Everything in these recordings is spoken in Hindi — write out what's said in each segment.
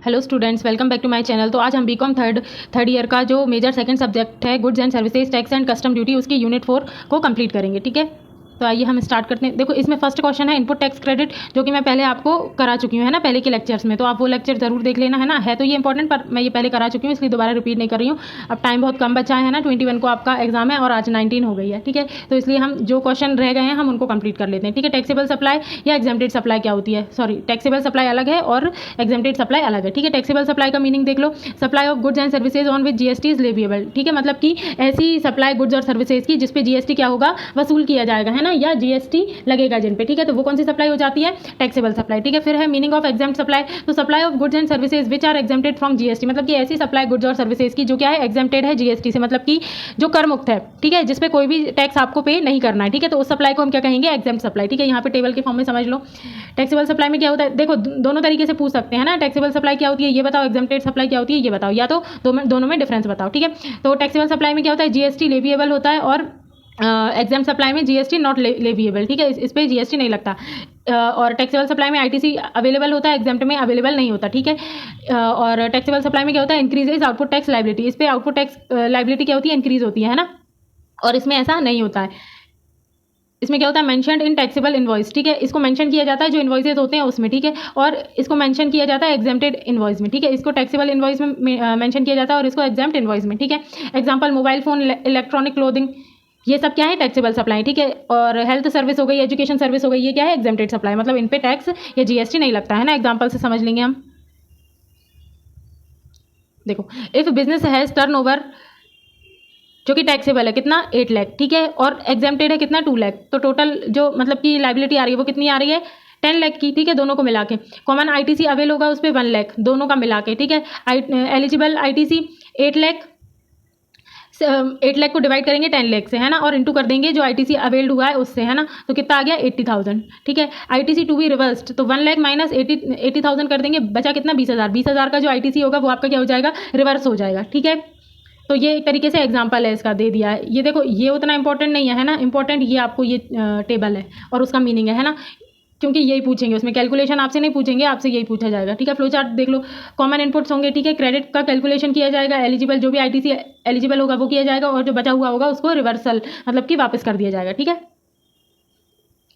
Hello students, welcome back to my channel. तो आज हम बीकॉम थर्ड ईयर का जो मेजर सेकंड सब्जेक्ट है goods and services tax and custom duty, उसकी यूनिट 4 को कंप्लीट करेंगे। ठीक है, तो आइए हम स्टार्ट करते हैं। देखो, इसमें फर्स्ट क्वेश्चन है इनपुट टैक्स क्रेडिट, जो कि मैं पहले आपको करा चुकी हूँ, है ना, पहले के लेक्चर्स में। तो आप वो लेक्चर जरूर देख लेना, है ना। है तो ये इंपॉर्टेंट, पर मैं ये पहले करा चुकी हूँ, इसलिए दोबारा रिपीट नहीं कर रही हूँ। अब टाइम बहुत कम बचा है ना, 21 को आपका एग्जाम है और आज 19 हो गई है। ठीक है, तो इसलिए हम जो क्वेश्चन रह गए हैं हम उनको कंप्लीट कर लेते हैं। ठीक है, टैक्सेबल सप्लाई या एग्जेम्प्टेड सप्लाई क्या होती है? सॉरी, टैक्सेबल सप्लाई अलग है और एग्जेम्प्टेड सप्लाई अलग है। ठीक है, टैक्सेबल सप्लाई का मीनिंग देख लो, supply of goods and services on which GST is leviable. ठीक है, मतलब कि ऐसी सप्लाई गुड्स और सर्विसेज की जिसपे जीएसटी क्या होगा, वसूल किया जाएगा, है ना, या जीएसटी लगेगा जिन पे। ठीक है, तो वो कौन सी सप्लाई हो जाती है? Taxable supply. ठीक है, फिर है मीनिंग ऑफ एग्जेम्प्ट सप्लाई। तो supply of goods and services which are exempted from GST, मतलब कि ऐसी सप्लाई गुड्स और सर्विसेज की जो क्या है, एग्जेम्प्टेड है जीएसटी से, मतलब कि जो कर मुक्त है। ठीक है, जिसपे कोई भी टैक्स आपको पे नहीं करना है। ठीक है, तो उस सप्लाई को हम क्या कहेंगे? Exempt supply. ठीक है, यहाँ पे टेबल के फॉर्म में समझ लो। टैक्सेबल सप्लाई में क्या होता है, देखो दोनों तरीके से पूछ सकते हैं ना। टैक्सेबल सप्लाई क्या होती है ये बताओ, एग्जेम्प्टेड सप्लाई क्या होती है ये बताओ, या तो दोनों में डिफरेंस बताओ। ठीक है, तो टैक्सेबल सप्लाई में क्या होता है, जीएसटी लेविएबल होता है, और एग्जाम सप्लाई में जीएसटी नॉट लेविएबल। ठीक है, इस पे जीएसटी नहीं लगता। और टैक्सेबल सप्लाई में आईटीसी अवेलेबल होता है, एग्जाम्प्ट में अवेलेबल नहीं होता। ठीक है, और टैक्सेबल सप्लाई में क्या होता है, इंक्रीजेज आउटपुट टैक्स लाइबिलिटी। इस पे आउटपुट टैक्स लाइबिलिटी क्या होती है, इंक्रीज होती है ना, और इसमें ऐसा नहीं होता है। इसमें क्या होता है, मेंशनड इन टैक्सेबल इनवॉइस। ठीक है, इसको मेंशन किया जाता है जो इनवॉइसेज होते हैं उसमें। ठीक है, और इसको मेंशन किया जाता है एग्जेम्प्टेड इनवॉइस में। ठीक है, इसको टैक्सेबल इनवॉइस में मेंशन किया जाता है और इसको एग्जेम्प्ट इनवॉइस में। ठीक है, example mobile phone, electronic clothing, ये सब क्या है, टैक्सेबल सप्लाई। ठीक है, और हेल्थ सर्विस हो गई, एजुकेशन सर्विस हो गई, ये क्या है, एग्जेम्प्टेड सप्लाई, मतलब इन पे टैक्स या जीएसटी नहीं लगता है ना। एग्जाम्पल से समझ लेंगे हम। देखो, इफ बिजनेस हैज टर्नओवर, जो कि टैक्सेबल है कितना, 8 लाख। ठीक है, और एग्जेम्प्टेड है कितना, 2 लाख। तो टोटल जो मतलब कि लाइबिलिटी आ रही है वो कितनी आ रही है, 10 लाख की। ठीक है, दोनों को मिला के। कॉमन आईटीसी अवेल होगा उस पर 1 लाख, दोनों का मिला के। ठीक है, एलिजिबल आईटीसी 8 लाख, 8 लाख को डिवाइड करेंगे 10 लाख से, है ना, और इंटू कर देंगे जो आईटीसी अवेल्ड हुआ है उससे, है ना, तो कितना आ गया, 80,000। ठीक है, आईटीसी टू बी रिवर्स्ड, तो 1 लाख माइनस 80,000 कर देंगे, बचा कितना, 20,000। 20,000 का जो आईटीसी होगा वो आपका क्या हो जाएगा, रिवर्स हो जाएगा। ठीक है, तो ये एक तरीके से एग्जाम्पल है, इसका दे दिया है। ये देखो, ये उतना इंपॉर्टेंट नहीं है ना, इंपॉर्टेंट ये आपको ये टेबल है और उसका मीनिंग है ना, क्योंकि यही पूछेंगे उसमें, कैलकुलेशन आपसे नहीं पूछेंगे, आपसे यही पूछा जाएगा। ठीक है, फ्लो चार्ट देख लो, कॉमन इनपुट्स होंगे। ठीक है, क्रेडिट का कैलकुलेशन किया जाएगा, एलिजिबल जो भी आईटीसी एलिजिबल होगा वो किया जाएगा, और जो बचा हुआ होगा उसको रिवर्सल मतलब कि वापस कर दिया जाएगा। ठीक है,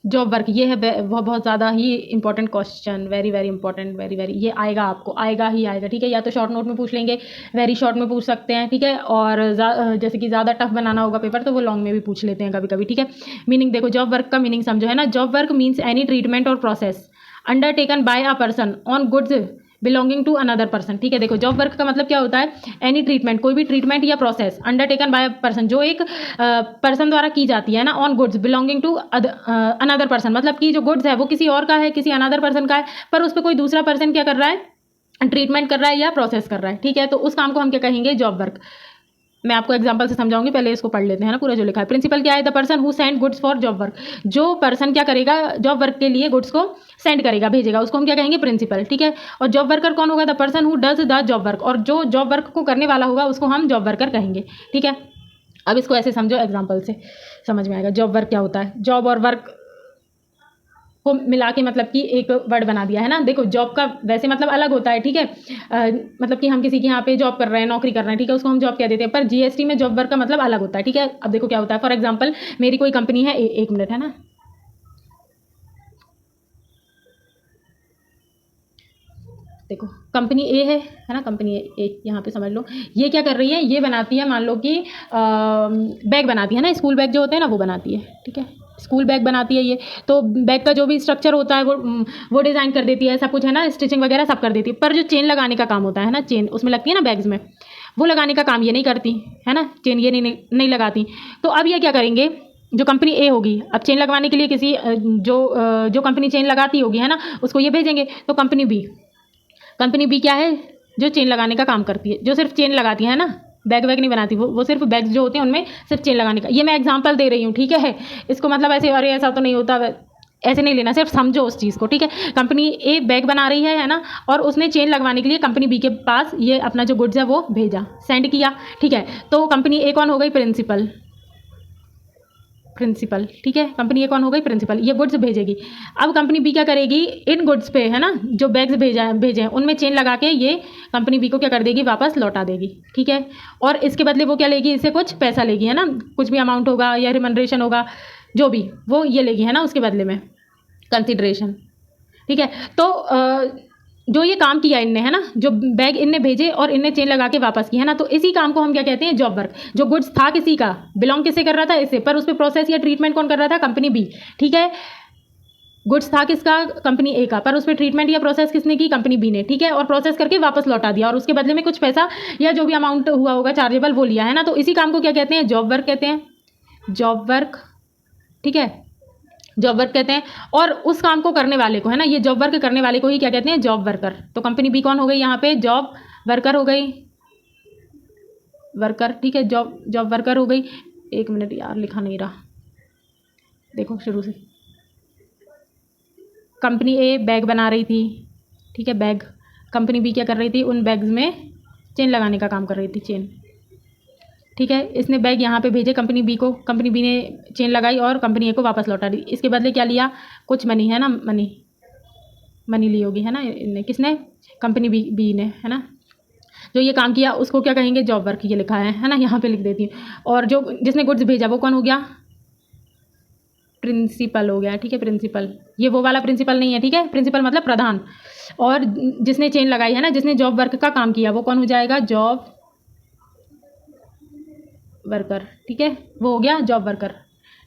जॉब वर्क, ये है बहुत ज़्यादा ही important question, very very important, very very, ये आएगा आपको, आएगा ही आएगा। ठीक है, या तो शॉर्ट नोट में पूछ लेंगे, वेरी शॉर्ट में पूछ सकते हैं। ठीक है, और जैसे कि ज़्यादा टफ बनाना होगा पेपर तो वो लॉन्ग में भी पूछ लेते हैं कभी कभी। ठीक है, मीनिंग देखो, जॉब वर्क का मीनिंग समझो, है ना। Job work means any treatment और process undertaken by a person on goods belonging to another person. ठीक है, देखो जॉब वर्क का मतलब क्या होता है, एनी ट्रीटमेंट, कोई भी ट्रीटमेंट या प्रोसेस अंडरटेकन बाय पर्सन, जो एक पर्सन द्वारा की जाती है ना, on goods belonging to another person, मतलब कि जो गुड्स है वो किसी और का है, किसी अनदर पर्सन का है, पर उस पर कोई दूसरा पर्सन क्या कर रहा है, ट्रीटमेंट कर रहा है या प्रोसेस कर रहा है। ठीक है, तो उस काम को हम क्या कहेंगे, जॉब वर्क। मैं आपको एग्जांपल से समझाऊंगी, पहले इसको पढ़ लेते हैं ना पूरा जो लिखा है। प्रिंसिपल क्या है, the person who send goods for job work, जो पर्सन क्या करेगा, जॉब वर्क के लिए गुड्स को सेंड करेगा, भेजेगा, उसको हम क्या कहेंगे, प्रिंसिपल। ठीक है, और जॉब वर्कर कौन होगा, the person who does the job work, और जो जॉब वर्क को करने वाला होगा उसको हम जॉब वर्कर कहेंगे। ठीक है, अब इसको ऐसे समझो, एग्जाम्पल से समझ में आएगा। जॉब वर्क क्या होता है, जॉब और वर्क को मिला के मतलब कि एक वर्ड बना दिया है ना। देखो, जॉब का वैसे मतलब अलग होता है। ठीक है, मतलब कि हम किसी के यहाँ पे जॉब कर रहे हैं, नौकरी कर रहे हैं, ठीक है, उसको हम जॉब कह देते हैं, पर जीएसटी में जॉब वर्क का मतलब अलग होता है। ठीक है, अब देखो क्या होता है, फॉर एग्जांपल मेरी कोई कंपनी है, एक मिनट, है ना, देखो कंपनी ए है ना, कंपनी ए यहाँ पे समझ लो, ये क्या कर रही है, ये बनाती है, मान लो कि बैग बनाती है ना, स्कूल बैग जो होते हैं ना वो बनाती है। ठीक है, स्कूल बैग बनाती है ये, तो बैग का जो भी स्ट्रक्चर होता है वो डिज़ाइन कर देती है, सब कुछ, है ना, स्टिचिंग वगैरह सब कर देती है, पर जो चेन लगाने का काम होता है ना, चेन उसमें लगती है ना बैग्स में, वो लगाने का काम ये नहीं करती, है ना, चेन ये नहीं लगाती। तो अब ये क्या करेंगे, जो कंपनी ए होगी, अब चेन लगवाने के लिए किसी जो कंपनी चेन लगाती होगी, है ना, उसको ये भेजेंगे। तो कंपनी बी क्या है, जो चेन लगाने का काम करती है, जो सिर्फ चेन लगाती है ना, बैग वैग नहीं बनाती, वो सिर्फ बैग्स जो होते हैं उनमें सिर्फ चेन लगाने का। ये मैं एग्जांपल दे रही हूँ। ठीक है, इसको मतलब ऐसे अरे ऐसा तो नहीं होता, ऐसे नहीं लेना, सिर्फ समझो उस चीज़ को। ठीक है, कंपनी ए बैग बना रही है ना, और उसने चेन लगवाने के लिए कंपनी बी के पास ये अपना जो गुड्स है वो भेजा, सेंड किया। ठीक है, तो कंपनी ए कौन हो गई, प्रिंसिपल। प्रिंसिपल, ठीक है। कंपनी ए कौन हो गई? प्रिंसिपल। ये गुड्स भेजेगी। अब कंपनी बी क्या करेगी? इन गुड्स पे, है ना, जो बैग्स भेजे हैं उनमें चेन लगा के ये कंपनी बी को क्या कर देगी? वापस लौटा देगी, ठीक है। और इसके बदले वो क्या लेगी? इससे कुछ पैसा लेगी, है ना, कुछ भी अमाउंट होगा या रिमनरेशन होगा, जो भी वो ये लेगी, है ना, उसके बदले में कंसिडरेशन, ठीक है। तो जो ये काम किया इनने, है ना, जो बैग इनने भेजे और इनने चेन लगा के वापस की, है ना, तो इसी काम को हम क्या कहते हैं? Job work. जो गुड्स था किसी का, बिलोंग किससे कर रहा था? इससे, पर उस पर प्रोसेस या ट्रीटमेंट कौन कर रहा था? कंपनी बी, ठीक है। गुड्स था किसका? कंपनी ए का, पर उस पर ट्रीटमेंट या प्रोसेस किसने की? कंपनी बी ने, ठीक है। और प्रोसेस करके वापस लौटा दिया और उसके बदले में कुछ पैसा या जो भी अमाउंट हुआ होगा चार्जेबल वो लिया, है ना। तो इसी काम को क्या कहते हैं? जॉब वर्क कहते हैं। जॉब वर्क, ठीक है, जॉब वर्क कहते हैं। और उस काम को करने वाले को, है ना, ये जॉब वर्क करने वाले को ही क्या कहते हैं? Job worker. तो कंपनी बी कौन हो गई यहाँ पे? जॉब वर्कर हो गई, वर्कर, ठीक है, जॉब वर्कर हो गई। एक मिनट यार, लिखा नहीं रहा, देखो शुरू से। कंपनी ए बैग बना रही थी, ठीक है, बैग। कंपनी बी क्या कर रही थी? उन बैग्स में चेन लगाने का काम कर रही थी, चेन, ठीक है। इसने बैग यहाँ पे भेजे कंपनी बी को, कंपनी बी ने चेन लगाई और कंपनी ए को वापस लौटा दी। इसके बदले क्या लिया? कुछ मनी, है ना, मनी ली होगी, है ना, इनने, किसने? कंपनी बी ने, है ना। जो ये काम किया उसको क्या कहेंगे? Job work. ये लिखा है ना, यहाँ पे लिख देती हूँ। और जो जिसने गुड्स भेजा वो कौन हो गया? प्रिंसिपल हो गया, ठीक है, प्रिंसिपल। ये वो वाला प्रिंसिपल नहीं है, ठीक है, प्रिंसिपल मतलब प्रधान। और जिसने चेन लगाई, है ना, जिसने जॉब वर्क का काम किया वो कौन हो जाएगा? जॉब वर्कर, ठीक है, वो हो गया जॉब वर्कर,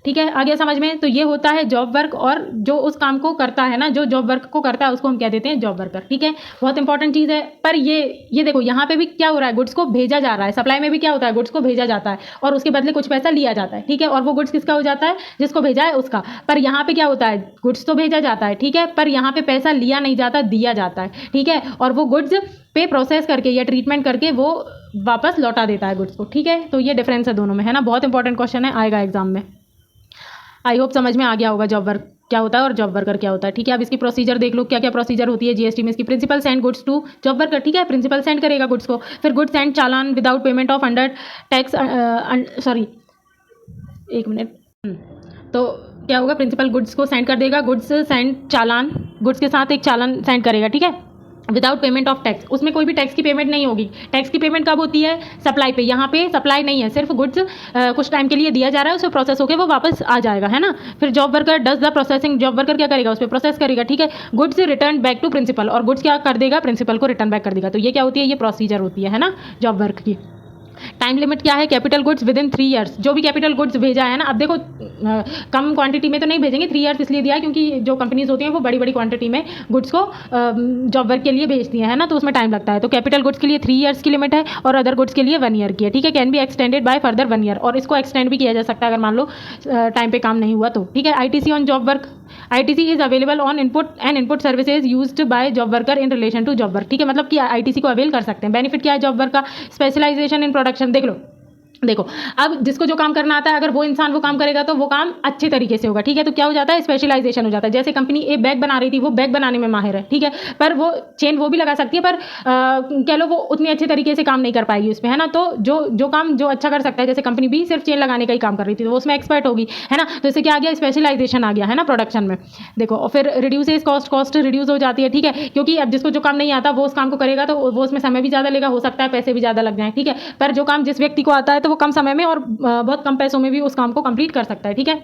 ठीक है। आ गया समझ में? तो ये होता है जॉब वर्क, और जो उस काम को करता है ना, जो जॉब वर्क को करता है उसको हम क्या देते हैं? जॉब वर्कर, ठीक है। बहुत इंपॉर्टेंट चीज़ है। पर ये देखो, यहाँ पे भी क्या हो रहा है? गुड्स को भेजा जा रहा है। सप्लाई में भी क्या होता है? गुड्स को भेजा जाता है और उसके बदले कुछ पैसा लिया जाता है, ठीक है। और वो गुड्स किसका हो जाता है? जिसको भेजा है उसका। पर यहाँ पे क्या होता है? गुड्स तो भेजा जाता है, ठीक है, पर यहाँ पे पैसा लिया नहीं जाता, दिया जाता है, ठीक है। और वो गुड्स पे प्रोसेस करके या ट्रीटमेंट करके वो वापस लौटा देता है गुड्स को, ठीक है। तो ये डिफरेंस है दोनों में, है ना। बहुत इंपॉर्टेंट क्वेश्चन है, आएगा एग्जाम में। आई होप समझ में आ गया होगा जॉब वर्क क्या होता है और जॉब वर्कर क्या होता है, ठीक है। अब इसकी प्रोसीजर देख लो, क्या क्या प्रोसीजर होती है जीएसटी में इसकी। Principal send goods to job worker, ठीक है, प्रिंसिपल सेंड करेगा गुड्स को। फिर goods send challan without payment of under tax, sorry एक मिनट। तो क्या होगा? प्रिंसिपल गुड्स को सेंड कर देगा, गुड्स सेंड चालान, गुड्स के साथ एक चालान सेंड करेगा, ठीक है, विदाउट पेमेंट ऑफ टैक्स। उसमें कोई भी टैक्स की पेमेंट नहीं होगी। टैक्स की पेमेंट कब होती है? सप्लाई पे। यहाँ पे सप्लाई नहीं है, सिर्फ गुड्स कुछ टाइम के लिए दिया जा रहा है, उसमें प्रोसेस होकर वो वापस आ जाएगा, है ना। फिर job worker does the processing, job worker क्या करेगा? उस पर प्रोसेस करेगा, ठीक है। Goods return back to principal, और गुड्स क्या कर देगा? प्रिंसिपल को रिटर्न बैक कर देगा। तो ये क्या होती है? ये प्रोसीजर होती है ना जॉब वर्क की। टाइम लिमिट क्या है? Capital goods with in 3 years. जो भी कैपिटल गुड्स भेजा है ना, अब देखो कम क्वांटिटी में तो नहीं भेजेंगे, 3 ईयर्स इसलिए दिया है क्योंकि जो कंपनीज होती हैं वो बड़ी बड़ी क्वांटिटी में गुड्स को जॉब वर्क के लिए भेजती हैं, है ना, तो उसमें टाइम लगता है। तो कैपिटल गुड्स के लिए 3 ईयर्स की लिमिट है और अदर गुड्स के लिए 1 ईयर की है, ठीक है। Can be extended by further 1 year, और इसको एक्सटेंड भी किया जा सकता है अगर मान लो टाइम पे काम नहीं हुआ तो, ठीक है। ITC on job work, ITC is available on input and input services used by job worker in relation to job work, ठीक है, मतलब कि आईटीसी को अवेल कर सकते हैं। बेनिफिट क्या है जॉब वर्क का? Specialisation in production. देखो अब जिसको जो काम करना आता है, अगर वो इंसान वो काम करेगा तो वो काम अच्छे तरीके से होगा, ठीक है। तो क्या हो जाता है? स्पेशलाइजेशन हो जाता है। जैसे कंपनी ए बैग बना रही थी, वो बैग बनाने में माहिर है, ठीक है, पर वो चेन वो भी लगा सकती है, पर कह लो वो उतनी अच्छे तरीके से काम नहीं कर पाएगी उसमें, है ना। तो जो काम जो अच्छा कर सकता है, जैसे कंपनी बी सिर्फ चेन लगाने का ही काम कर रही थी, तो वो उसमें एक्सपर्ट होगी, है ना। तो इससे क्या आ गया? स्पेशलाइजेशन आ गया, है ना, प्रोडक्शन में। देखो, और फिर रिड्यूसेस कॉस्ट रिड्यूस हो जाती है, ठीक है, क्योंकि अब जिसको जो काम नहीं आता वो उस काम को करेगा तो वो उसमें समय भी ज़्यादा लेगा, हो सकता है पैसे भी ज़्यादा लग जाए, ठीक है। पर जो काम जिस व्यक्ति को आता है तो वो कम समय में और बहुत कम पैसों में भी उस काम को कंप्लीट कर सकता है, ठीक है।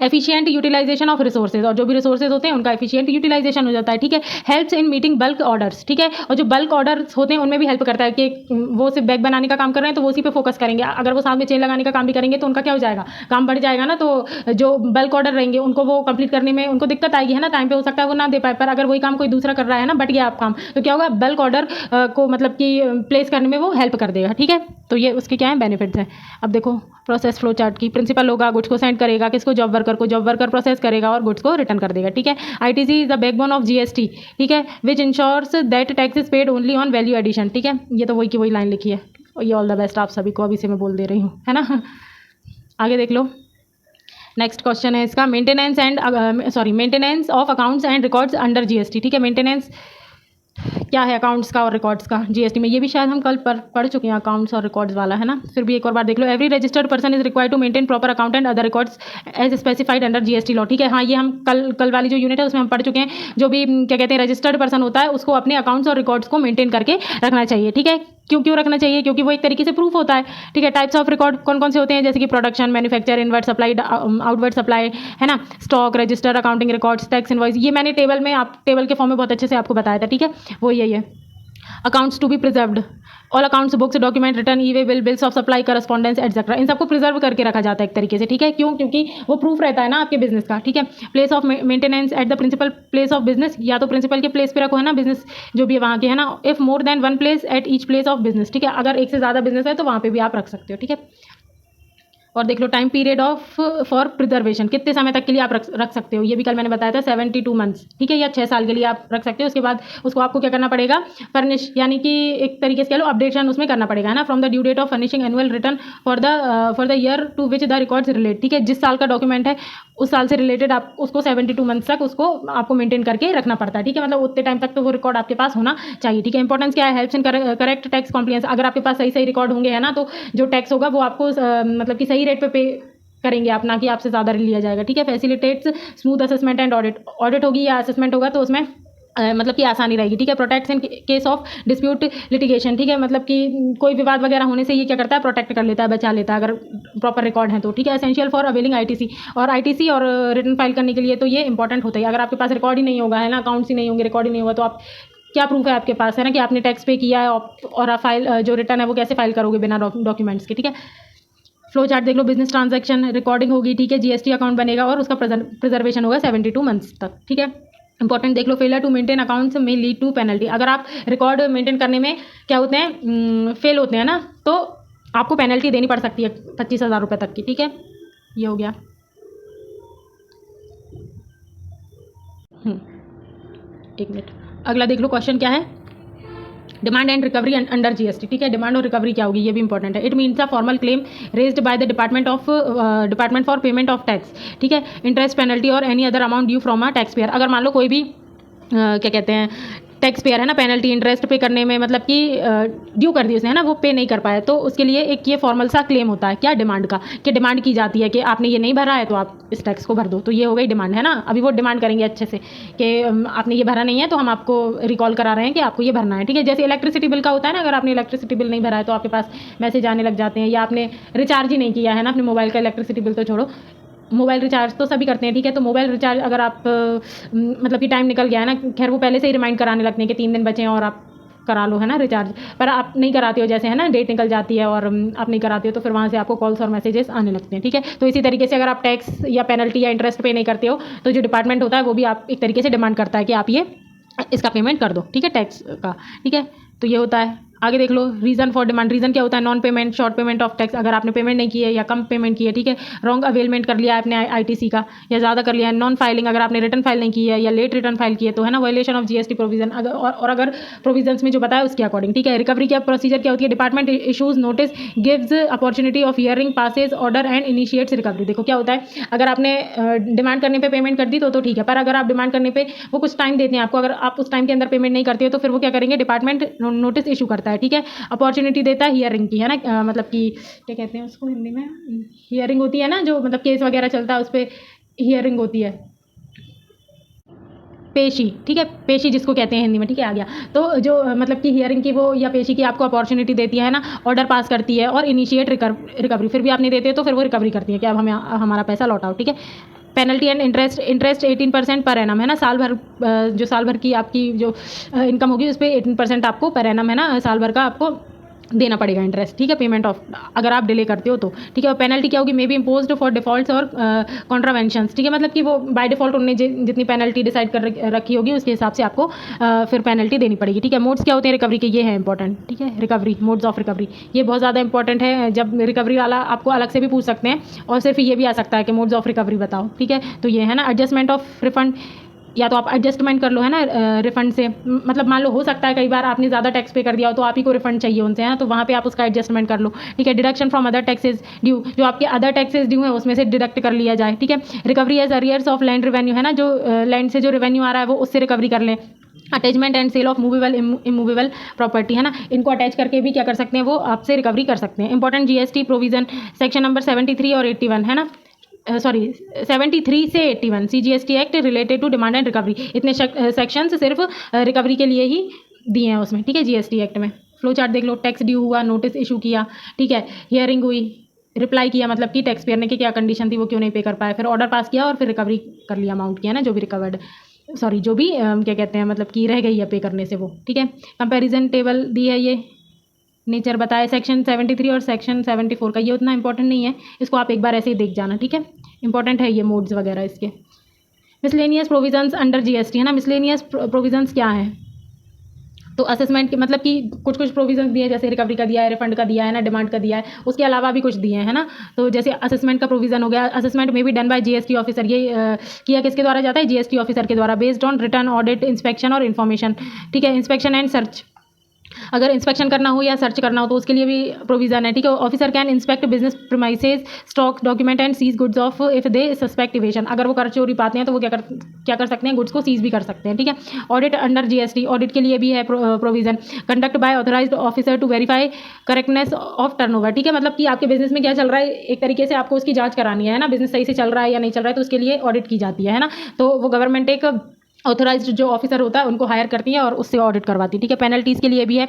एफिशिएंट यूटिलाइजेशन ऑफ रिसोर्सेज, और जो भी रिसोर्सेज होते हैं उनका एफिशिएंट यूटिलाइजेशन हो जाता है, ठीक है। Helps in meeting bulk orders, ठीक है, और जो बल्क ऑर्डर्स होते हैं उनमें भी हेल्प करता है कि वो सिर्फ बैग बनाने का काम कर रहे हैं तो वो उसी पे फोकस करेंगे। अगर वो साथ में चेन लगाने का काम भी करेंगे तो उनका क्या हो जाएगा? काम बढ़ जाएगा ना। तो जो बल्क ऑर्डर रहेंगे उनको वो कंप्लीट करने में उनको दिक्कत आएगी, है ना, टाइम पे हो सकता है वो ना दे पाए। पर अगर वही काम कोई दूसरा कर रहा है ना, बट गया आप काम, तो क्या होगा? बल्क ऑर्डर को मतलब कि प्लेस करने में वो हेल्प कर देगा, ठीक है। तो ये उसके क्या है? बेनिफिट्स हैं। अब देखो प्रोसेस फ्लो चार्ट की। प्रिंसिपल होगा, गुड्स को सेंड करेगा किसको? जॉब वर्कर को, जॉब वर्कर प्रोसेस करेगा और गुड्स को रिटर्न कर देगा, ठीक है। ITC is the backbone of GST, ठीक है, which ensures that tax is paid only on value addition, ठीक है। ये तो वही की वही लाइन लिखी है, और ये ऑल द बेस्ट आप सभी को अभी से मैं बोल दे रही हूँ, है ना। आगे देख लो, नेक्स्ट क्वेश्चन है इसका, maintenance of accounts and records under GST, ठीक है। मेंटेनेंस क्या है अकाउंट्स का और रिकॉर्ड्स का जीएसटी में, ये भी शायद हम कल पढ़ चुके हैं अकाउंट्स और रिकॉर्ड्स वाला, है ना। फिर भी एक और बार देख लो, every registered person is required to maintain proper account and other records as specified under GST law, ठीक है। हाँ, ये हम कल वाली जो यूनिट है उसमें हम पढ़ चुके हैं। जो भी क्या कहते हैं रजिस्टर्ड पर्सन होता है उसको अपने अकाउंट्स और रिकॉर्ड्स को मेंटेन करके रखना चाहिए, ठीक है। क्यों रखना चाहिए? क्योंकि वो एक तरीके से प्रूफ होता है, ठीक है। टाइप्स ऑफ रिकॉर्ड कौन कौन से होते हैं, जैसे कि production, manufacture, inward supply, outward supply, है ना, stock, register, accounting records, tax invoice, ये मैंने टेबल के फॉर्म में बहुत अच्छे से आपको बताया था, ठीक है। वो यही है। Accounts to be preserved, all accounts, books, document, return, e way bill, bills of supply, correspondence etcetera, इन सबको प्रिजर्व करके रखा जाता है एक तरीके से, ठीक है। क्यों? क्योंकि वो प्रूफ रहता है ना आपके बिजनेस का, ठीक है। Place of maintenance at the principal place of business, या तो प्रिंसिपल के प्लेस पे रखो, है ना, बिजनेस जो भी है वहाँ के, है ना। If more than one place at each place of business, ठीक है। अगर एक से ज़्यादा बिजनेस है तो वहाँ पे भी आप रख सकते हो, ठीक है। और देख लो time period of for preservation, कितने समय तक के लिए आप रख सकते हो, ये भी कल मैंने बताया था 72 मंथ्स, ठीक है, या 6 साल के लिए आप रख सकते हो। उसके बाद उसको आपको क्या करना पड़ेगा, फर्निश, यानी कि एक तरीके से कह लो अपडेशन उसमें करना पड़ेगा, है ना। From the due date of furnishing annual return for the year to which the records relate, ठीक है। जिस साल का डॉक्यूमेंट है उस साल से रिलेटेड आप उसको 72 मंथ्स तक उसको आपको मेंटेन करके रखना पड़ता है, ठीक है। मतलब उतने टाइम तक तो वो रिकॉर्ड आपके पास होना चाहिए, ठीक है। इंपॉर्टेंस क्या है, helps in correct tax compliance, अगर आपके पास सही रिकॉर्ड होंगे, है ना, तो जो टैक्स होगा वो आपको मतलब कि सही रेट पे करेंगे आप, ना कि आपसे ज़्यादा लिया जाएगा, ठीक है। Facilitates smooth assessment and audit होगी या असेसमेंट होगा तो उसमें मतलब कि आसानी रहेगी, ठीक है। Protects in case of dispute litigation, ठीक है। मतलब कि कोई विवाद वगैरह होने से ये क्या करता है, प्रोटेक्ट कर लेता है, बचा लेता है, अगर प्रॉपर रिकॉर्ड है तो, ठीक है। एसेंशियल फॉर अवेलिंग आईटीसी, और आईटीसी और रिटर्न फाइल करने के लिए तो ये इंपॉर्टेंट होता है। अगर आपके पास रिकॉर्ड ही नहीं होगा, है ना, अकाउंट्स ही नहीं होंगे, रिकॉर्ड ही नहीं होगा, तो आप क्या प्रूफ है आपके पास, है ना, कि आपने टैक्स पे किया है, और आप फाइल जो रिटर्न है वो कैसे फाइल करोगे बिना डॉक्यूमेंट्स के, ठीक है। फ्लो चार्ट देख लो, बिजनेस ट्रांजैक्शन रिकॉर्डिंग होगी, ठीक है। जीएसटी अकाउंट बनेगा और उसका प्रिजर्वेशन होगा 72 मंथ्स तक, ठीक है। इंपॉर्टेंट देख लो, फेलर टू मेंटेन अकाउंट्स में लीड टू पेनल्टी, अगर आप रिकॉर्ड मेंटेन करने में क्या होते हैं, फेल होते हैं ना, तो आपको पेनल्टी देनी पड़ सकती है 25,000 रुपये तक की, ठीक है। ये हो गया। एक मिनट, अगला देख लो, क्वेश्चन क्या है, demand and recovery under GST, ठीक है। डिमांड और रिकवरी क्या होगी, ये भी इंपॉर्टेंट है। It means a formal claim raised by the department for payment of tax, ठीक है, इंटरेस्ट, पेनल्टी और any other amount due from a tax payer. अगर मान लो कोई भी क्या कहते हैं टैक्स पेयर है ना, पेनल्टी इंटरेस्ट पे करने में मतलब कि ड्यू कर दी उसने, है ना, वो पे नहीं कर पाया, तो उसके लिए एक ये फॉर्मल सा क्लेम होता है, क्या, डिमांड का, कि डिमांड की जाती है कि आपने ये नहीं भरा है तो आप इस टैक्स को भर दो, तो ये हो गई डिमांड, है ना। अभी वो डिमांड करेंगे अच्छे से कि आपने ये भरा नहीं है तो हम आपको रिकॉल करा रहे हैं कि आपको ये भरना है, ठीक है। जैसे इलेक्ट्रिसिटी बिल का होता है ना, अगर आपने इलेक्ट्रिसिटी बिल नहीं भरा है तो आपके पास मैसेज आने लग जाते हैं, या आपने रिचार्ज ही नहीं किया है ना अपने मोबाइल का, इलेक्ट्रिसिटी बिल तो छोड़ो, मोबाइल रिचार्ज तो सभी करते हैं, ठीक है। तो मोबाइल रिचार्ज अगर आप मतलब कि टाइम निकल गया है ना, खैर वो पहले से ही रिमाइंड कराने लगते हैं कि 3 दिन बचे हैं और आप करा लो, है ना, रिचार्ज, पर आप नहीं कराते हो, जैसे है ना डेट निकल जाती है और आप नहीं कराते हो, तो फिर वहाँ से आपको कॉल्स और मैसेजेस आने लगते हैं, ठीक है। तो इसी तरीके से अगर आप टैक्स या पेनल्टी या इंटरेस्ट पे नहीं करते हो तो जो डिपार्टमेंट होता है वो भी आप एक तरीके से डिमांड करता है कि आप ये इसका पेमेंट कर दो, ठीक है, टैक्स का, ठीक है। तो ये होता है। आगे देख लो, रीज़न फॉर डिमांड, रीज़न क्या होता है, non payment, short payment of tax, अगर आपने पेमेंट नहीं की है या कम पेमेंट की है, ठीक है। रॉन्ग अवेलमेंट कर लिया है आपने आईटीसी का या ज़्यादा कर लिया है। नॉन फाइलिंग, अगर आपने रिटर्न फाइल नहीं की है या लेट रिटर्न फाइल की है तो, है ना, वायलेशन ऑफ जीएसटी प्रोविजन, अगर प्रोविजंस में जो बताया उसके अकॉर्डिंग, ठीक है। रिकवरी क्या प्रोसीजर क्या होती है, department issues notice, gives opportunity of hearing, passes order and initiates recovery. देखो क्या होता है, अगर आपने डिमांड करने पर पेमेंट कर दी तो ठीक है, पर अगर आप डिमांड करने पर वो कुछ टाइम देते हैं आपको, अगर आप उस टाइम के अंदर पेमेंट नहीं करते हो तो फिर वो क्या करेंगे, डिपार्टमेंट नोटिस इशू करता है, ठीक है। अपॉर्चुनिटी देता है हियरिंग की, है ना, मतलब कि क्या कहते हैं उसको हिंदी में, हियरिंग होती है ना, जो मतलब केस वगैरह चलता है उस पर हियरिंग होती है, पेशी, ठीक है, पेशी जिसको कहते हैं हिंदी में, ठीक है, आ गया। तो जो मतलब कि हियरिंग की वो या पेशी की आपको अपॉर्चुनिटी देती है ना, ऑर्डर पास करती है और इनिशिएट रिकवरी, फिर भी आप नहीं देते तो फिर वो रिकवरी करती है कि अब हमें हमारा पैसा लौटाओ, ठीक है। Penalty and interest 18% per annum, है ना, साल भर जो साल भर की आपकी जो इनकम होगी उस पर 18% आपको पर एनम, है ना, साल भर का आपको देना पड़ेगा इंटरेस्ट, ठीक है, पेमेंट ऑफ, अगर आप डिले करते हो तो, ठीक है। और पेनल्टी क्या होगी, may be imposed for defaults और कॉन्ट्रावेंशंस, ठीक है। मतलब कि वो बाय डिफॉल्ट उन्होंने जितनी पेनल्टी डिसाइड कर रखी होगी उसके हिसाब से आपको फिर पेनल्टी देनी पड़ेगी, ठीक है। मोड्स क्या होते हैं रिकवरी के, ये है इंपॉर्टेंट, ठीक है। रिकवरी, मोड्स ऑफ रिकवरी, ये बहुत ज़्यादा इंपॉर्टेंट है, जब रिकवरी वाला आपको अलग से भी पूछ सकते हैं और सिर्फ ये भी आ सकता है कि मोड्स ऑफ रिकवरी बताओ, ठीक है। तो ये है ना, एडजस्टमेंट ऑफ रिफंड, या तो आप एडजस्टमेंट कर लो, है ना, रिफंड से, मतलब मान लो हो सकता है कई बार आपने ज़्यादा टैक्स पे कर दिया हो तो आप ही को रिफंड चाहिए उनसे, है ना, तो वहाँ पे आप उसका एडजस्टमेंट कर लो, ठीक है। Deduction from other taxes due, जो आपके अदर टैक्सेस ड्यू है उसमें से डिडक्ट कर लिया जाए, ठीक है। Recovery as arrears of land revenue, है ना, जो लैंड से जो रेवेन्यू आ रहा है वो उससे रिकवरी कर लें, attachment and sale of movable immovable property, है ना, इनको अटैच करके भी क्या कर सकते हैं, वो आपसे रिकवरी कर सकते हैं। Important GST provision section number 73 और 81, है ना, सॉरी 73 से 81 CGST act related to demand and recovery, इतने सेक्शंस सिर्फ रिकवरी के लिए ही दिए हैं उसमें, ठीक है, जीएसटी एक्ट में। फ्लो चार्ट देख लो, टैक्स ड्यू हुआ, नोटिस इशू किया, ठीक है, हियरिंग हुई, रिप्लाई किया, मतलब कि टैक्स पेयर ने कि क्या कंडीशन थी, वो क्यों नहीं पे कर पाए, फिर ऑर्डर पास किया और फिर रिकवरी कर लिया अमाउंट किया ना, जो भी रिकवर्ड, सॉरी जो भी क्या कहते हैं, मतलब कि रह गई है पे करने से वो, ठीक है। कंपैरिजन टेबल दी है, ये नेचर बताया सेक्शन 73 और सेक्शन 74 का, ये उतना इंपॉर्टेंट नहीं है, इसको आप एक बार ऐसे ही देख जाना, ठीक है। इंपॉर्टेंट है ये मोड्स वगैरह इसके। मिसलेनियस प्रोविजंस अंडर जीएसटी, है ना, मिसलेनियस प्रोविजंस क्या है, तो असेसमेंट के मतलब कि कुछ कुछ प्रोविजंस दिए हैं, जैसे रिकवरी का दिया है, रिफंड का दिया है ना, डिमांड का दिया है, उसके अलावा भी कुछ दिए हैं ना। तो जैसे असेसमेंट का प्रोविजन हो गया, असेसमेंट में भी डन बाय जीएसटी ऑफिसर, ये किया किसके द्वारा जाता है, जीएसटी ऑफिसर के द्वारा, based on return audit inspection और इन्फॉर्मेशन, ठीक है। इंस्पेक्शन एंड सर्च, अगर इंस्पेक्शन करना हो या सर्च करना हो तो उसके लिए भी प्रोविजन है, ठीक है। Officer can inspect business premises, stock, document and seize goods of if they suspect evasion, अगर वो कर चोरी पाते हैं तो वो क्या कर सकते हैं, गुड्स को सीज भी कर सकते हैं, ठीक है। ऑडिट अंडर जीएसटी, ऑडिट के लिए भी है provision, conduct by authorised officer to verify correctness of turnover, ठीक है, मतलब कि आपके बिजनेस में क्या चल रहा है, एक तरीके से आपको उसकी जांच करानी है ना, बिजनेस सही से चल रहा है या नहीं चल रहा है, तो उसके लिए ऑडिट की जाती है ना। तो वो गवर्नमेंट एक ऑथराइज्ड जो ऑफिसर होता है उनको हायर करती है और उससे ऑडिट करवाती है, ठीक है। पेनल्टीज़ के लिए भी है,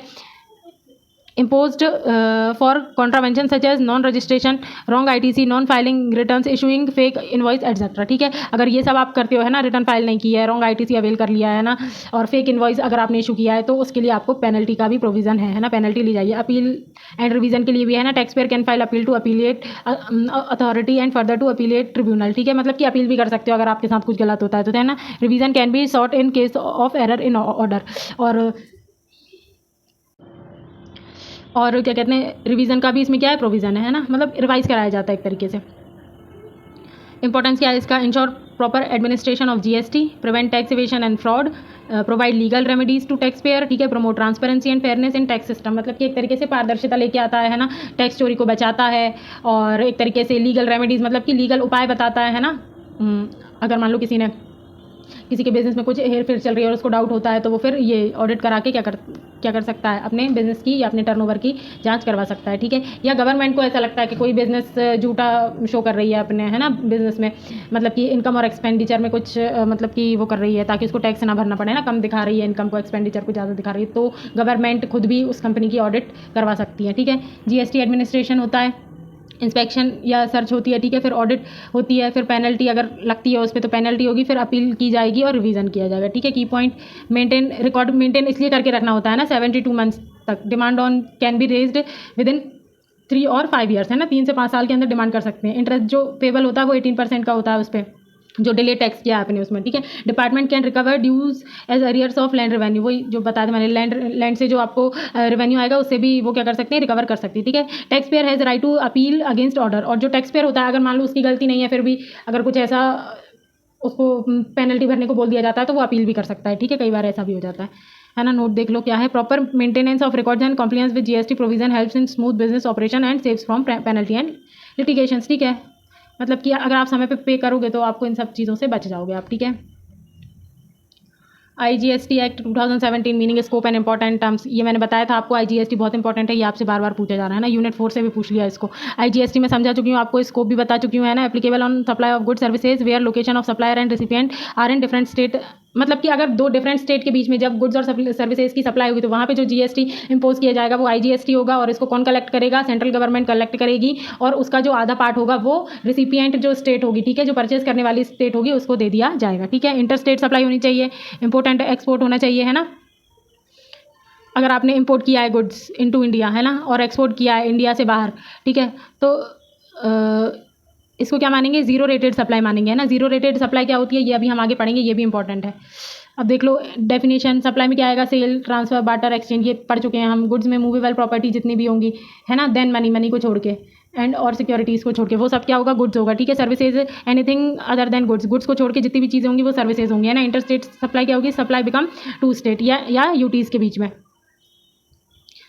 imposed for contravention such as non registration, wrong ITC, non filing returns, issuing fake invoice etc, ठीक है। अगर ये सब आप करते हो, है ना, रिटर्न फाइल नहीं किया है, रॉन्ग ITC अवेल कर लिया है ना, और फेक इन्वॉइस अगर आपने इशू किया है, तो उसके लिए आपको पेनल्टी का भी प्रोविजन है ना, पेनल्टी ली जाइए। अपील एंड रिवीजन के लिए भी है ना, tax payer can file appeal to appellate authority and further to appellate tribunal, ठीक है, मतलब कि अपील भी कर सकते हो अगर आपके साथ कुछ गलत होता है तो, है ना। Revision can be sought in case of error in order, और क्या कहते हैं, रिवीजन का भी इसमें क्या है, प्रोविजन है ना, मतलब रिवाइज कराया जाता है एक तरीके से। इंपॉर्टेंस क्या है इसका, ensure proper administration of GST, prevent tax evasion and fraud, provide legal remedies to tax payer, ठीक है, promote transparency and fairness in tax system, मतलब कि एक तरीके से पारदर्शिता लेके आता है ना, टैक्स चोरी को बचाता है, और एक तरीके से लीगल रेमेडीज मतलब कि लीगल उपाय बताता है ना। अगर मान लो किसी के बिजनेस में कुछ हेर फेर चल रही है और उसको डाउट होता है, तो वो फिर ये ऑडिट करा के क्या कर सकता है, अपने बिजनेस की या अपने टर्नओवर की जांच करवा सकता है, ठीक है। या गवर्नमेंट को ऐसा लगता है कि कोई बिजनेस झूठा शो कर रही है अपने, है ना, बिजनेस में, मतलब कि इनकम और एक्सपेंडिचर में कुछ मतलब कि वो कर रही है ताकि उसको टैक्स ना भरना पड़े ना, कम दिखा रही है इनकम को, एक्सपेंडिचर को ज़्यादा दिखा रही है, तो गवर्नमेंट खुद भी उस कंपनी की ऑडिट करवा सकती है, ठीक है। जीएसटी एडमिनिस्ट्रेशन होता है, इंस्पेक्शन या सर्च होती है, ठीक है, फिर ऑडिट होती है, फिर पेनल्टी अगर लगती है उस पर तो पेनल्टी होगी, फिर अपील की जाएगी और रिवीजन किया जाएगा, ठीक है। की पॉइंट, मेंटेन रिकॉर्ड मेंटेन इसलिए करके रखना होता है ना 72 मंथ्स तक, demand on can be raised with in 3 और 5 ईयर्स, है ना, 3 से 5 साल के अंदर डिमांड कर सकते हैं। इंटरेस्ट जो पेबल होता है वो 18% का होता है उस पर, जो डिले टैक्स किया आपने उसमें, ठीक है। Department can recover dues as arrears of land revenue, वही जो बता दें मैंने, लैंड से जो आपको रेवेन्यू आएगा उससे भी वो क्या कर सकते हैं, रिकवर कर सकती है, ठीक है। Tax payer has right to appeal against order, और जो टैक्स पेयर होता है अगर मान लो उसकी गलती नहीं है, फिर भी अगर कुछ ऐसा उसको पेनल्टी भरने को बोल दिया जाता है तो वो अपील भी कर सकता है, ठीक है, कई बार ऐसा भी हो जाता है ना। नोट देख लो क्या है, proper maintenance of records and compliance with GST provision helps in smooth business operation and saves from penalty and litigations, ठीक है, मतलब कि अगर आप समय पे करोगे तो आपको इन सब चीज़ों से बच जाओगे आप, ठीक है। IGST act 2017 meaning, scope and important terms, ये मैंने बताया था आपको, आईजीएसटी बहुत इंपॉर्टेंट है, ये आपसे बार बार पूछा जा रहा है ना, यूनिट 4 से भी पूछ लिया इसको। आईजीएसटी में समझा चुकी हूँ, आपको स्कोप भी बता चुकी हूँ, है ना। Applicable on supply of good services where location of supplier and recipient are in different state, मतलब कि अगर 2 डिफरेंट स्टेट के बीच में जब गुड्स और सर्विसेज की सप्लाई होगी तो वहाँ पे जो जीएसटी इंपोज किया जाएगा वो आईजीएसटी होगा, और इसको कौन कलेक्ट करेगा, सेंट्रल गवर्नमेंट कलेक्ट करेगी, और उसका जो आधा पार्ट होगा वो रिसिपिएंट जो स्टेट होगी, ठीक है, जो परचेज करने वाली स्टेट होगी उसको दे दिया जाएगा, ठीक है। इंटर स्टेट सप्लाई होनी चाहिए, इंपोर्ट एंड एक्सपोर्ट होना चाहिए, है ना। अगर आपने इंपोर्ट किया है गुड्स इनटू इंडिया, है ना, और एक्सपोर्ट किया है इंडिया से बाहर, ठीक है, तो इसको क्या मानेंगे, जीरो रेटेड सप्लाई मानेंगे, है ना। जीरो रेटेड सप्लाई क्या होती है ये अभी हम आगे पढ़ेंगे, ये भी इंपॉर्टेंट है। अब देख लो डेफिनेशन, सप्लाई में क्या आएगा, सेल, ट्रांसफर, बार्टर, एक्सचेंज, ये पढ़ चुके हैं हम। गुड्स में मूवेबल प्रॉपर्टी जितनी भी होंगी, है ना, देन मनी को छोड़ के, एंड और सिक्योरिटीज़ को छोड़ के, वो सब क्या होगा, गुड्स होगा, ठीक है। Services anything other than goods को छोड़ के जितनी भी चीज़ें होंगी वो सर्विसेज होंगी, है ना। इंटर स्टेट सप्लाई क्या होगी, सप्लाई बिकम 2 स्टेट या यूटीज़ के बीच में,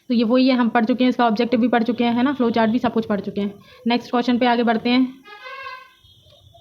तो ये वही है, हम पढ़ चुके हैं, इसका ऑब्जेक्टिव भी पढ़ चुके हैं, है ना, फ्लो चार्ट भी सब कुछ पढ़ चुके हैं। नेक्स्ट क्वेश्चन पे आगे बढ़ते हैं।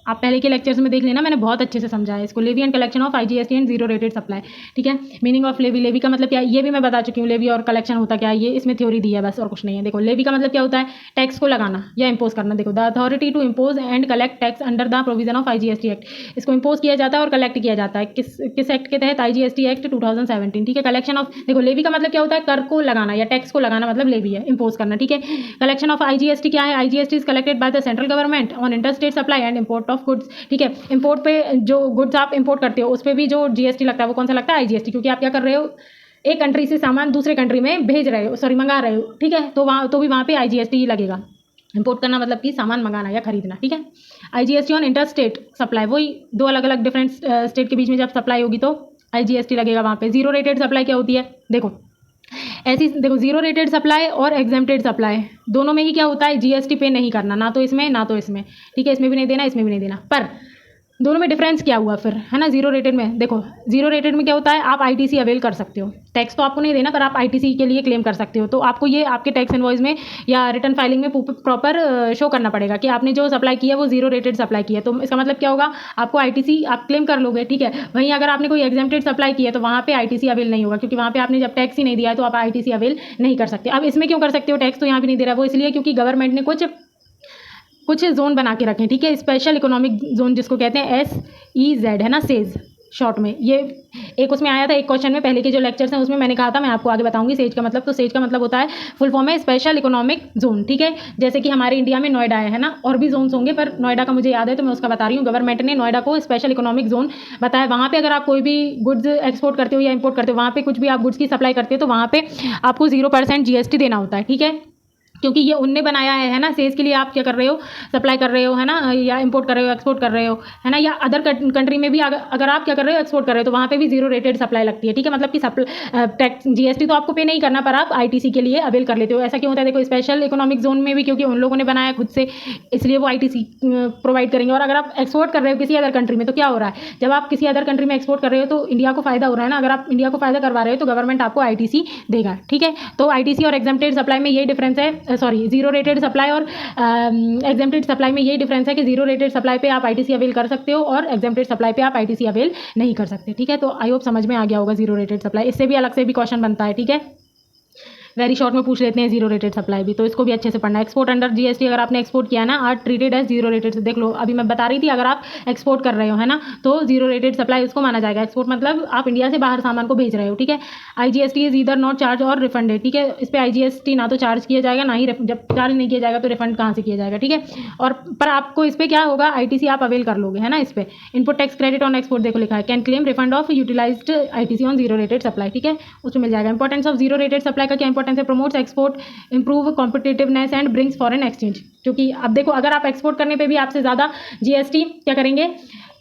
आप पहले के लेक्चर्स में देख लेना, मैंने बहुत अच्छे से समझाया इसको। Levy and collection of IGST and zero rated supply, ठीक है। मीनिंग ऑफ लेवी, लेवी का मतलब क्या है ये भी मैं बता चुकी हूँ। लेवी और कलेक्शन होता क्या है ये इसमें थ्योरी दी है बस, और कुछ नहीं है। देखो लेवी का मतलब क्या होता है, टैक्स को लगाना या इम्पोज करना। देखो the authority to impose and collect tax under the provision of IGST act, इसको इम्पोज किया जाता है और कलेक्ट किया जाता है किस एक्ट के तहत, IGST एक्ट 2017, ठीक है। कलेक्शन ऑफ, देखो लेवी का मतलब क्या होता है, कर को लगाना या टैक्स को लगाना, मतलब लेवी है, इम्पोज करना, ठीक है। कलेक्शन ऑफ IGST क्या है, IGST is collected by the central government on inter state supply and import of goods, ठीक है। इम्पोर्ट पे जो गुड्स आप इम्पोर्ट करते हो उस पर भी जो GST लगता है वो कौन सा लगता है, IGST, क्योंकि आप क्या कर रहे हो, एक कंट्री से सामान दूसरे कंट्री में भेज रहे हो, सॉरी मंगा रहे हो, ठीक है। तो वहाँ तो भी वहाँ पे IGST लगेगा। इंपोर्ट करना मतलब कि सामान मंगाना या खरीदना, ठीक है। IGST on inter state supply, वही दो अलग अलग डिफरेंट स्टेट के बीच में जब सप्लाई होगी तो IGST लगेगा वहाँ पे। जीरो रेटेड सप्लाई क्या होती है, देखो ऐसी, देखो जीरो रेटेड सप्लाई और एग्जेम्प्टेड सप्लाई दोनों में ही क्या होता है, GST पे नहीं करना, ना तो इसमें ना तो इसमें, ठीक है। इसमें भी नहीं देना, इसमें भी नहीं देना, पर दोनों में डिफरेंस क्या हुआ फिर, है ना। जीरो रेटेड में, देखो जीरो रेटेड में क्या होता है, आप ITC अवेल कर सकते हो, टैक्स तो आपको नहीं देना पर आप ITC के लिए क्लेम कर सकते हो। तो आपको ये आपके टैक्स इनवॉइस में या रिटर्न फाइलिंग में प्रॉपर शो करना पड़ेगा कि आपने जो सप्लाई किया है वो जीरो रेटेड सप्लाई की है। तो इसका मतलब क्या होगा, आपको ITC आप क्लेम कर लोगे, ठीक है। वहीं अगर आपने कोई एग्जेम्प्टेड सप्लाई की है तो वहाँ पे ITC अवेल नहीं होगा, क्योंकि वहाँ पे आपने जब टैक्स ही नहीं दिया है तो आप ITC अवेल नहीं कर सकते। अब इसमें क्यों कर सकते हो, टैक्स तो यहाँ भी नहीं दे रहा है, वो इसलिए क्योंकि गवर्नमेंट ने कुछ जोन बना के रखे, ठीक है। स्पेशल इकोनॉमिक जोन जिसको कहते हैं SEZ, है ना, सेज शॉर्ट में। ये एक उसमें आया था एक क्वेश्चन में, पहले के जो लेक्चर्स हैं उसमें मैंने कहा था मैं आपको आगे बताऊंगी सेज का मतलब। तो सेज का मतलब होता है, फुल फॉर्म है स्पेशल इकोनॉमिक जोन, ठीक है। जैसे कि हमारे इंडिया में नोएडा है ना, और भी जोन्स होंगे पर नोएडा का मुझे याद है तो मैं उसका बता रही हूँ। गवर्नमेंट ने नोएडा को स्पेशल इकोनॉमिक जोन बताया। वहाँ पे अगर आप कोई भी गुड्स एक्सपोर्ट करते हो या इम्पोर्ट करते हो, वहाँ पे कुछ भी आप गुड्स की सप्लाई करते हो तो वहाँ पे आपको 0% GST देना होता है, ठीक है। क्योंकि ये उनने बनाया है ना, सेज के लिए आप क्या कर रहे हो, सप्लाई कर रहे हो, है ना, या इंपोर्ट कर रहे हो, एक्सपोर्ट कर रहे हो, है ना, या अदर कंट्री में भी अगर आप क्या कर रहे हो, एक्सपोर्ट कर रहे हो तो वहाँ पे भी जीरो रेटेड सप्लाई लगती है, ठीक है। मतलब कि टैक्स GST तो आपको पे नहीं करना पर आप ITC के लिए अवेल कर लेते हो। ऐसा क्यों होता है, देखो स्पेशल इकोनॉमिक जोन में भी क्योंकि उन लोगों ने बनाया खुद से, इसलिए वो ITC प्रोवाइड करेंगे। और अगर आप एक्सपोर्ट कर रहे हो किसी अदर कंट्री में तो क्या हो रहा है, जब आप किसी अदर कंट्री में एक्सपोर्ट कर रहे हो तो इंडिया को फायदा हो रहा है ना। अगर आप इंडिया को फायदा करवा रहे हो तो गवर्नमेंट आपको ITC देगा, ठीक है। तो ITC और एग्जेम्प्टेड सप्लाई में यही डिफरेंस है, सॉरी जीरो रेटेड सप्लाई और एग्जेम्प्टेड सप्लाई में यही डिफरेंस है कि जीरो रेटेड सप्लाई पे आप ITC अवेल कर सकते हो और एग्जेम्प्टेड सप्लाई पे आप ITC अवेल नहीं कर सकते, ठीक है। तो आई होप समझ में आ गया होगा जीरो रेटेड सप्लाई। इससे भी अलग से भी क्वेश्चन बनता है, ठीक है। वेरी शॉर्ट में पूछ लेते हैं जीरो रेटेड सप्लाई भी, तो इसको भी अच्छे से पढ़ना है। एक्सपोर्ट अंडर GST, अगर आपने एक्सपोर्ट किया ना, are treated as zero rated. देख लो अभी मैं बता रही थी, अगर आप एक्सपोर्ट कर रहे हो, है ना, तो जीरो रेटेड सप्लाई उसको माना जाएगा। एक्सपोर्ट मतलब आप इंडिया से बाहर सामान को भेज रहे हो, ठीक है। IGST is either not charge और रिफंडेड, ठीक है। इस पर IGST ना तो चार्ज किया जाएगा ना ही, जब चार्ज नहीं किया जाएगा तो रिफंड कहाँ से किया जाएगा, ठीक है। और पर आपको इस पर क्या होगा, ITC आप अवेल कर लोगे, है ना। इस पर input tax credit on export देखो लिखा है, can claim refund of utilised ITC on zero rated supply, ठीक है, उसमें मिल जाएगा। Importance of zero rated supply का क्या इंपॉर्टेंस है, promotes export, improve competitiveness and brings foreign exchange. क्योंकि अब देखो अगर आप एक्सपोर्ट करने पे भी आपसे ज़्यादा GST क्या करेंगे,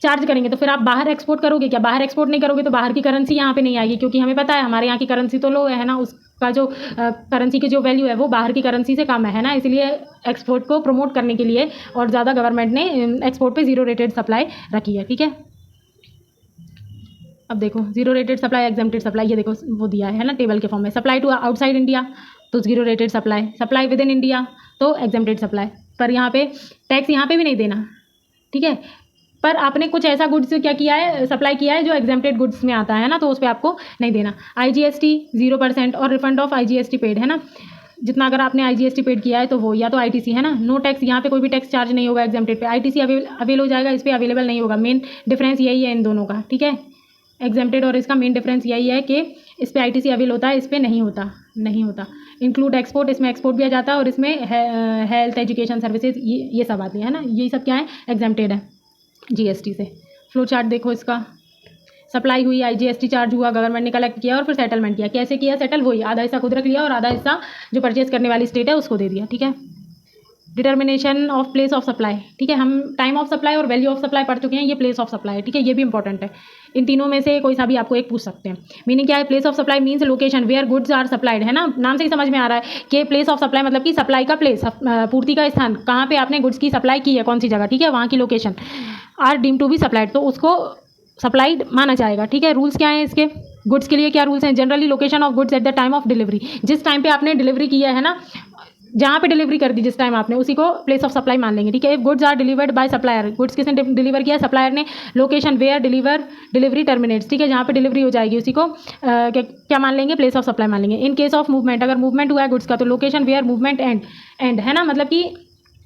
चार्ज करेंगे, तो फिर आप बाहर एक्सपोर्ट करोगे क्या, बाहर एक्सपोर्ट नहीं करोगे तो बाहर की करेंसी यहाँ पे नहीं आएगी, क्योंकि हमें पता है हमारे यहाँ की करेंसी तो लो है ना, उसका जो करेंसी की जो वैल्यू है वो बाहर की करेंसी से कम है ना। इसलिए एक्सपोर्ट को प्रमोट करने के लिए और ज़्यादा गवर्नमेंट ने एक्सपोर्ट पे जीरो रेटेड सप्लाई रखी है, ठीक है। अब देखो zero rated supply, exempted supply, ये देखो वो दिया है ना टेबल के फॉर्म में। सप्लाई टू आउटसाइड इंडिया तो zero rated supply, supply with in India तो एग्जेम्प्टेड सप्लाई। पर यहाँ पे टैक्स यहाँ पे भी नहीं देना, ठीक है। पर आपने कुछ ऐसा गुड्स क्या किया है, सप्लाई किया है जो एग्जेम्प्टेड गुड्स में आता है ना, तो उस पर आपको नहीं देना। IGST 0% और रिफंड ऑफ IGST पेड, है ना। जितना अगर आपने IGST पेड किया है तो वो, या तो ITC, है ना। नो टैक्स, यहाँ पे कोई भी टैक्स चार्ज नहीं होगा एग्जेम्प्टेड पे। ITC अवेल हो जाएगा, इस पर अवेलेबल नहीं होगा। मेन डिफरेंस यही है इन दोनों का, ठीक है। एग्जेम्प्टेड और इसका मेन डिफरेंस यही है कि इस पर ITC अवेल होता है, इस पर नहीं होता। इंक्लूड एक्सपोर्ट, इसमें एक्सपोर्ट भी आ जाता है और इसमें हेल्थ, एजुकेशन सर्विसेज ये सब आती है ना। यही सब क्या है, एग्जेम्प्टेड है GST से। फ्लो चार्ट देखो इसका, सप्लाई हुई, IGST चार्ज हुआ, गवर्नमेंट ने कलेक्ट किया और फिर सेटलमेंट किया। कैसे किया सेटल, वही आधा हिस्सा खुद रख लिया और आधा हिस्सा जो परचेज करने वाली स्टेट है उसको दे दिया, ठीक है। Determination of place of supply, ठीक है। हम टाइम ऑफ सप्लाई और वैल्यू ऑफ सप्लाई पढ़ चुके हैं, ये प्लेस ऑफ सप्लाई है, ठीक है। ये भी इंपॉर्टेंट है, इन तीनों में से कोई सा भी आपको एक पूछ सकते हैं। मीनिंग क्या है, place of supply means location where goods are supplied, है ना। नाम से ही समझ में आ रहा है कि प्लेस ऑफ सप्लाई मतलब कि सप्लाई का प्लेस, पूर्ति का स्थान, कहाँ पे आपने गुड्स की सप्लाई की है, कौन सी जगह, ठीक है, वहाँ की location. Are deem to be supplied, तो उसको सप्लाइड माना जाएगा, ठीक है। रूल्स क्या हैं इसके, गुड्स के लिए क्या रूल्स हैं, generally location of goods at the time of delivery, जिस टाइम पे आपने डिलीवरी की है ना, जहाँ पे डिलीवरी कर दी जिस टाइम आपने, उसी को प्लेस ऑफ सप्लाई मान लेंगे, ठीक है। If goods are delivered by supplier, goods किसने डिलीवर किया, सप्लायर ने, लोकेशन वेयर डिलीवरी टर्मिनेट्स, ठीक है, जहाँ पे डिलीवरी हो जाएगी उसी को क्या मान लेंगे, प्लेस ऑफ सप्लाई मान लेंगे। इन केस ऑफ मूवमेंट, अगर मूवमेंट हुआ है गुड्स का तो लोकेशन वेयर मूवमेंट एंड है ना, मतलब कि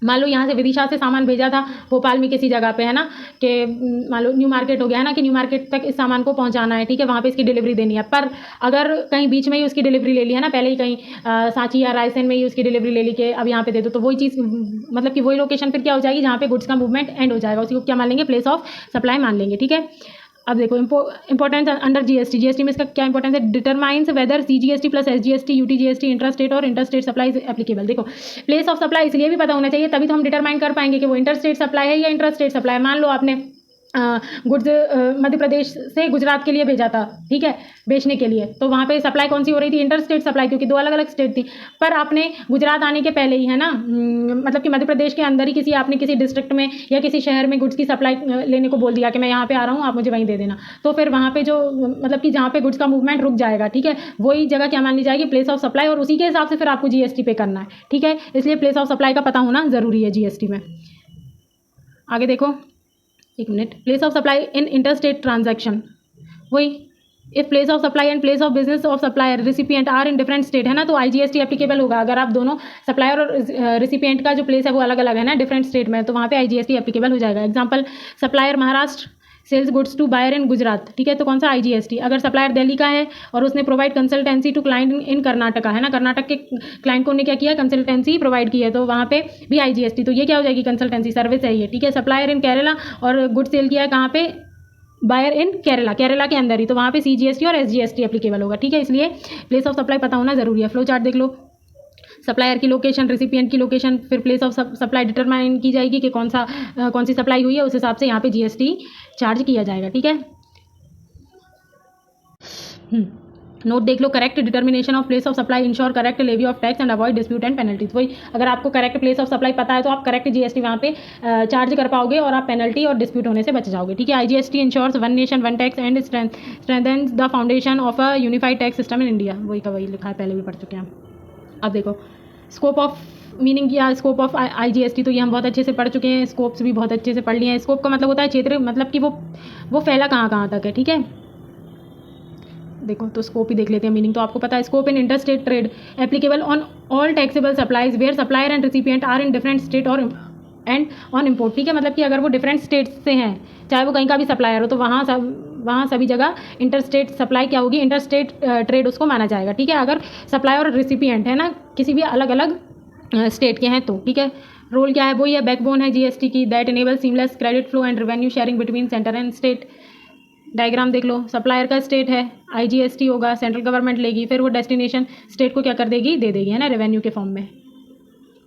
मान लो यहाँ से विदिशा से सामान भेजा था भोपाल में किसी जगह पे, है ना, कि मान लो न्यू मार्केट हो गया है ना, कि न्यू मार्केट तक इस सामान को पहुँचाना है, ठीक है, वहाँ पे इसकी डिलीवरी देनी है। पर अगर कहीं बीच में ही उसकी डिलीवरी ले ली है ना, पहले ही कहीं सांची या रायसेन में ही उसकी डिलीवरी ले ली कि अब यहाँ पे दे दो, तो वही चीज़ मतलब कि वही लोकेशन फिर क्या हो जाएगी जहाँ पे गुड्स का मूवमेंट एंड हो जाएगा, उसी को क्या मान लेंगे, प्लेस ऑफ सप्लाई मान लेंगे, ठीक है। अब देखो इंपॉर्टेंस अंडर जीएसटी में इसका क्या इंपॉर्टेंस है, determines weather CGST plus SGST UTGST interstate और इंटरस्टेट सप्लाई इज एप्लीकेबल। देखो प्लेस ऑफ सप्लाई इसलिए भी पता होना चाहिए, तभी तो हम डिटरमाइन कर पाएंगे कि वो इंटरस्टेट सप्लाई है या इंटरस्टेट सप्लाई है। मान लो आपने गुड्स मध्य प्रदेश से गुजरात के लिए भेजा था, ठीक है, बेचने के लिए, तो वहाँ पे सप्लाई कौन सी हो रही थी, इंटरस्टेट सप्लाई, क्योंकि दो अलग अलग स्टेट थी। पर आपने गुजरात आने के पहले ही, है ना, मतलब कि मध्य प्रदेश के अंदर ही आपने किसी डिस्ट्रिक्ट में या किसी शहर में गुड्स की सप्लाई लेने को बोल दिया कि मैं यहाँ पे आ रहा हूँ, आप मुझे वहीं दे देना, तो फिर वहाँ पे जो मतलब कि जहाँ पे गुड्स का मूवमेंट रुक जाएगा, ठीक है, वही जगह क्या मान ली जाएगी, प्लेस ऑफ सप्लाई, और उसी के हिसाब से फिर आपको जीएसटी पे करना है, ठीक है। इसलिए प्लेस ऑफ सप्लाई का पता होना ज़रूरी है जीएसटी में। आगे देखो, एक minute, place of supply in interstate transaction, वही if place of supply and place of business of supplier recipient are in different state, है ना, तो आईजीएसटी एप्लीकेबल होगा। अगर आप दोनों सप्लायर और रिसिपिएंट का जो प्लेस है वो अलग अलग है ना, डिफरेंट स्टेट में, तो वहाँ पे आईजीएसटी एप्लीकेबल हो जाएगा। Example, supplier Maharashtra sells goods to buyer in Gujarat, ठीक है, तो कौन सा, आईजीएसटी। अगर सप्लायर दिल्ली का है और उसने provide consultancy to client in Karnataka, है ना, कर्नाटक के क्लाइंट को उन्हें क्या किया, कंसल्टेंसी प्रोवाइड की है, तो वहाँ पे भी आईजीएसटी, तो ये क्या हो जाएगी, कंसल्टेंसी सर्विस है ये, ठीक है। सप्लायर इन केरला और गुड सेल किया है कहाँ पे, बायर इन केरला, केरला के अंदर ही, तो वहाँ पे सीजीएसटी और एसजीएसटी एप्लीकेबल होगा, ठीक है। इसलिए प्लेस ऑफ सप्लाई पता होना जरूरी है। फ्लो चार्ट देख लो, सप्लायर की लोकेशन, रिसिपिएंट की लोकेशन, फिर प्लेस ऑफ सप्लाई डिटरमाइन की जाएगी कि कौन सी सप्लाई हुई है, उस हिसाब से यहाँ पे जीएसटी चार्ज किया जाएगा, ठीक है। नोट देख लो, correct determination of place of supply ensure correct levy of tax and avoid dispute and penalties. वही अगर आपको करेक्ट प्लेस ऑफ सप्लाई पता है तो आप करेक्ट जीएसटी वहाँ पे चार्ज कर पाओगे और आप पेनल्टी और डिस्प्यूट होने से बच जाओगे, ठीक है। IGST ensures one nation one tax and strengthens the foundation of a unified tax system in India. वही का वही लिखा है, पहले भी पढ़ चुके हैं। अब देखो, स्कोप ऑफ मीनिंग या स्कोप ऑफ आईजीएसटी, तो ये हम बहुत अच्छे से पढ़ चुके हैं, स्कोप्स भी बहुत अच्छे से पढ़ लिए हैं। स्कोप का मतलब होता है क्षेत्र, मतलब कि वो फैला कहाँ तक है, ठीक है। देखो तो स्कोप ही देख लेते हैं, मीनिंग तो आपको पता है। Scope in interstate trade applicable on all taxable supplies where supplier and recipient are in different state और एंड ऑन इम्पोर्ट, ठीक है, मतलब कि अगर वो डिफरेंट स्टेट से हैं, चाहे वो कहीं का भी सप्लायर हो, तो वहाँ सभी जगह इंटरस्टेट सप्लाई क्या होगी, इंटरस्टेट ट्रेड उसको माना जाएगा, ठीक है। अगर सप्लायर और रिसिपिएंट है ना किसी भी अलग अलग स्टेट के हैं तो, ठीक है। रोल क्या है, वो ये बैकबोन है जीएसटी की, that enable seamless credit flow and revenue sharing between centre and state. Diagram देख लो, सप्लायर का स्टेट है, आईजीएसटी होगा, सेंट्रल गवर्नमेंट लेगी, फिर वो डेस्टिनेशन स्टेट को क्या कर देगी, दे देगी, है ना, रेवेन्यू के फॉर्म में।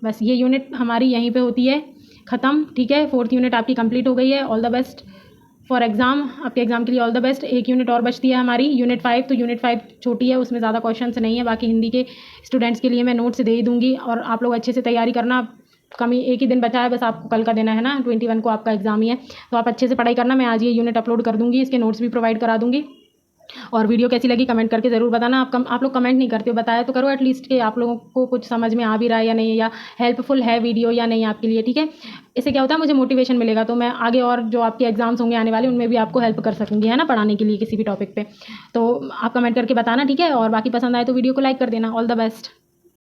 बस ये यूनिट हमारी यहीं पे होती है ख़त्म, ठीक है। 4th यूनिट आपकी कंप्लीट हो गई है। All the best for exam, आपके एग्ज़ाम के लिए ऑल द बेस्ट। एक यूनिट और बचती है हमारी, यूनिट 5, तो यूनिट 5 छोटी है, उसमें ज़्यादा क्वेश्चंस नहीं है। बाकी हिंदी के स्टूडेंट्स के लिए मैं नोट्स दे ही दूँगी और आप लोग अच्छे से तैयारी करना। कमी एक ही दिन बचा है बस आपको, कल का देना है ना, 21 को आपका एग्ज़ाम ही है, तो आप अच्छे से पढ़ाई करना। मैं आज ये यूनिट अपलोड कर दूँगी, इसके नोट्स भी प्रोवाइड करा दूँगी। और वीडियो कैसी लगी कमेंट करके ज़रूर बताना। आप लोग कमेंट नहीं करते हो, बताया तो करो एटलीस्ट कि आप लोगों को कुछ समझ में आ भी रहा है या नहीं, या हेल्पफुल है वीडियो या नहीं आपके लिए, ठीक है। इससे क्या होता है, मुझे मोटिवेशन मिलेगा, तो मैं आगे और जो आपके एग्जाम्स होंगे आने वाले उनमें भी आपको हेल्प कर सकूँगी, है ना, पढ़ाने के लिए किसी भी टॉपिक पे। तो आप कमेंट करके बताना, ठीक है। और बाकी पसंद आए तो वीडियो को लाइक कर देना। All the best.